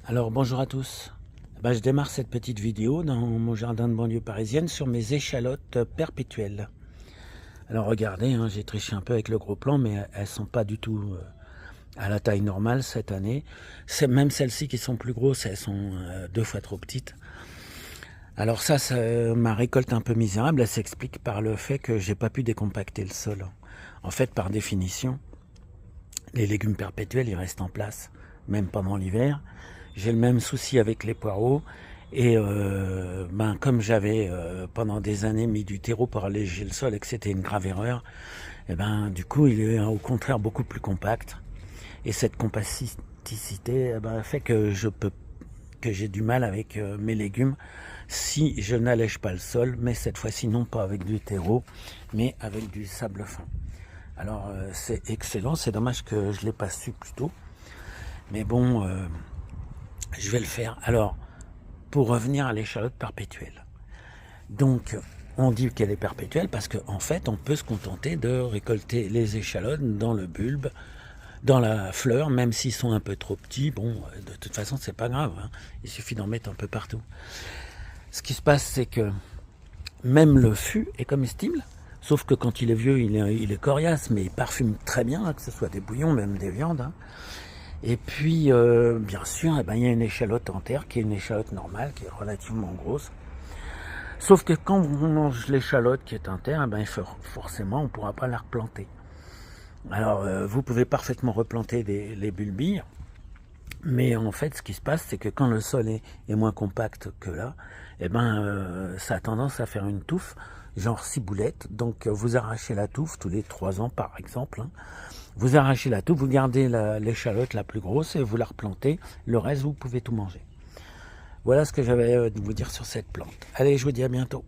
Alors bonjour à tous. Je démarre cette petite vidéo dans mon jardin de banlieue parisienne sur mes échalotes perpétuelles. Alors regardez, hein, j'ai triché un peu avec le gros plan, mais elles sont pas du tout à la taille normale cette année. Même celles-ci qui sont plus grosses, elles sont 2 fois trop petites. Alors ça, ma récolte un peu misérable, elle s'explique par le fait que j'ai pas pu décompacter le sol. En fait, par définition, les légumes perpétuels, ils restent en place, même pendant l'hiver. J'ai le même souci avec les poireaux. Et comme j'avais pendant des années mis du terreau pour alléger le sol et que c'était une grave erreur, du coup il est au contraire beaucoup plus compact. Et cette compacticité fait que j'ai du mal avec mes légumes si je n'allège pas le sol, mais cette fois-ci non pas avec du terreau, mais avec du sable fin. Alors c'est excellent, c'est dommage que je ne l'ai pas su plus tôt. Mais bon, je vais le faire. Alors, pour revenir à l'échalote perpétuelle. Donc, on dit qu'elle est perpétuelle parce qu'en fait, on peut se contenter de récolter les échalotes dans le bulbe, dans la fleur, même s'ils sont un peu trop petits. Bon, de toute façon, c'est pas grave, hein. Il suffit d'en mettre un peu partout. Ce qui se passe, c'est que même le fût est comestible, sauf que quand il est vieux, il est coriace, mais il parfume très bien, hein, que ce soit des bouillons, même des viandes, hein. Et puis, bien sûr, il y a une échalote en terre qui est une échalote normale, qui est relativement grosse. Sauf que quand on mange l'échalote qui est en terre, forcément, on ne pourra pas la replanter. Alors, vous pouvez parfaitement replanter les bulbilles, mais en fait, ce qui se passe, c'est que quand le sol est moins compact que là, ça a tendance à faire une touffe, genre ciboulette. Donc, vous arrachez la touffe tous les 3 ans, par exemple, hein. Vous arrachez la touffe, vous gardez l'échalote la plus grosse et vous la replantez. Le reste, vous pouvez tout manger. Voilà ce que j'avais à vous dire sur cette plante. Allez, je vous dis à bientôt.